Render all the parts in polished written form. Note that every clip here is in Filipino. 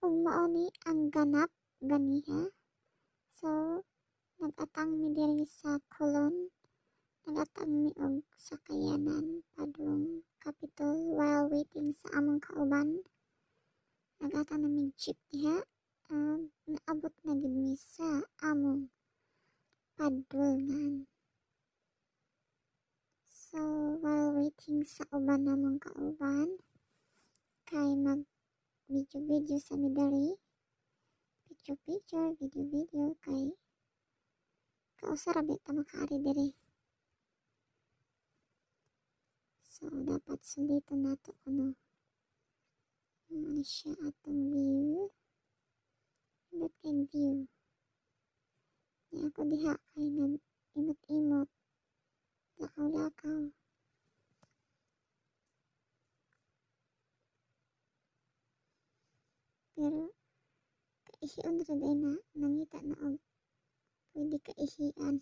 ug mao ni ang ganap ganiha. So nag-atang mi diri sa Colon, nag-atang mi og sakayanan padung Capitol while waiting sa among kauban. Nag-atang na mi jeep diha. Naabot na gid mi sa among padulngan. So while waiting sa uban namong kauban, kay mag video sa mi diri. Picture, video kay kausa ra ta makaari diri. So dapat suliton nato kuno. Ano siya atong view. That can view. Di ako diha kay nag-imot-imot. Lakaw-lakaw. Pero kaihion ra day na nangita na og pwede kaihian.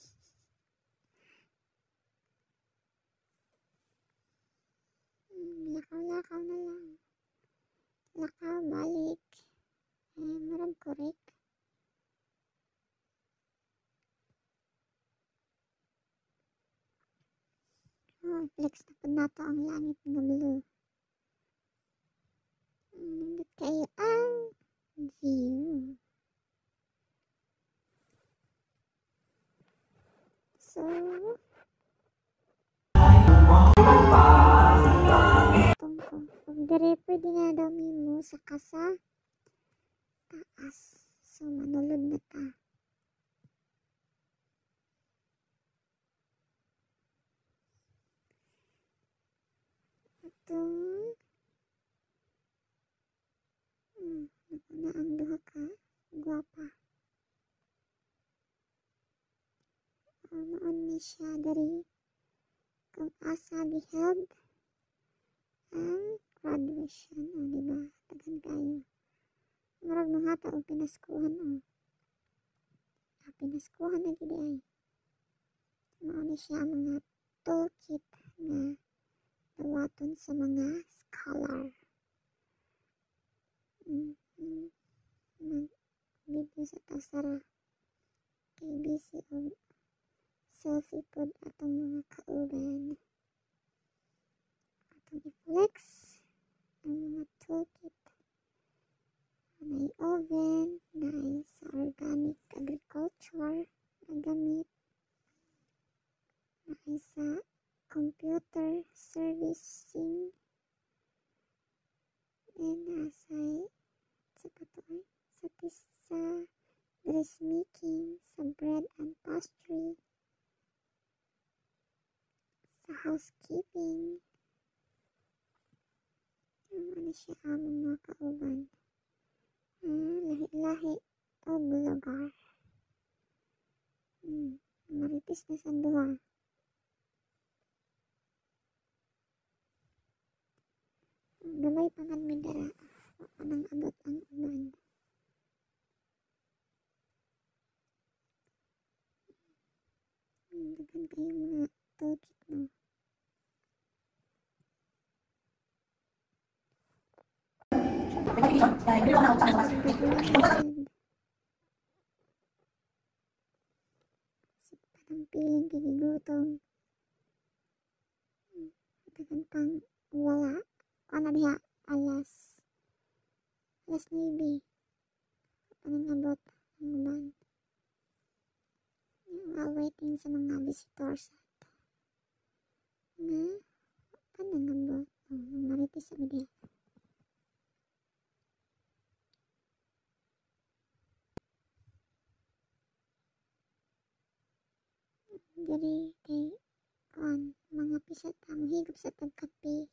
Lakaw-lakaw na lang. Lakaw balik. Marag korek. Flex na po nato ang langit nga blue. Nindot kayo ang view. So, kung dire pwede na daw mo sa kasa taas. So, manulod na ta. Itong na ang duha ka guwapa. Maon ni siya dari kung asa giheld ang graduation. Diba? Tagan kayo. Marag mahata o pinaskuhan o. Pinaskuhan na gid ay. Maon ni siya ang mga toolkit na dawaton sa mga scholar. Mag-video sa tasara. Kay busy o selfie pod atong mga kauban. Atong i-flex ang mga toolkit. May oven, may sa organic agriculture na gamit. May sa computer servicing. And sa dressmaking, sa bread and pastry, sa housekeeping. Ano siya among mga kauban. Lahi-lahi o lugar. Maritis na sa duha. Gamay pangan mi dara. Anang abot ang uban. Dagan kayo mga toolkit no. Panampiling kigigutom. Dagan pang wala. Ano diha? Alas 9. Anong abot ang uban. While waiting sa mga visitors na panang abot. Maritis sa media. Diri kay mga pisat ang higop sa tagkape.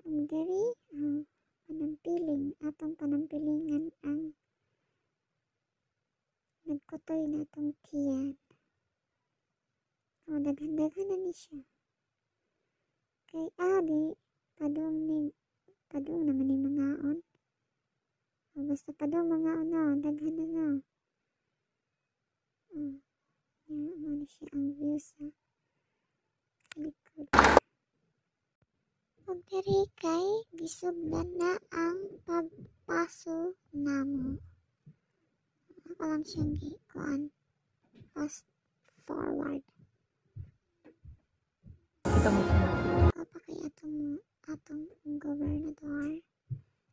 Diri panampiling atong panampilingan ang nagkutoy na itong tiyan. Daghan-daghan na ni siya. Kay di padung naman ni mangaon. Basta padung mangaon na, daghan na na. Ano siya. siya ang view sa likod. Pag diri kay gisugdan na ang pagpaso namo. Ako lang siyang gikuan fast forward. Ako pa kay atong gobernador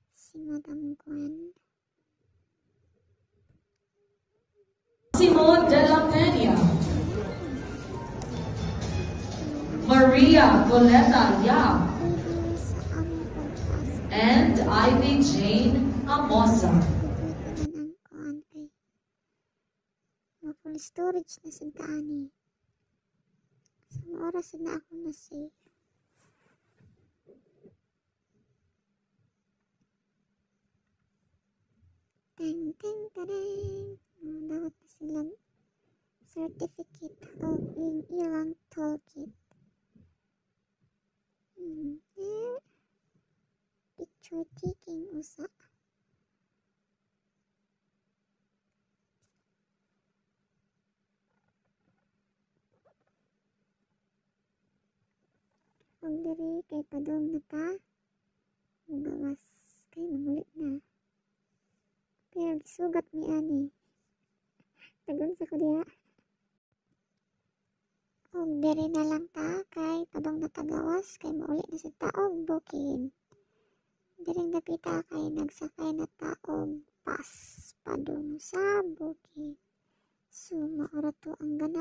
si Madam Gwen. Massimo della Peña, Maria Coletta Yap, Pwede sa among pagpaso. and Ivy Jane Amosa. Pwede ang kuan kay full storage na sa kaani. Sa mga oras na ako na save. Teng teng teng. Dapat na silang certificate of ilang toolkit. Picture taking usa. Pag diri kay padong na ta, gawas kay namuli na. Pero gisugat ni ani. Tagon sa ko diha. Kung diri na lang ta kay padong na tagawas kay mauli na sa taog bukid. Diri napita kay nagsakay na taog pas padong sa bukid. So maura to ang ganap.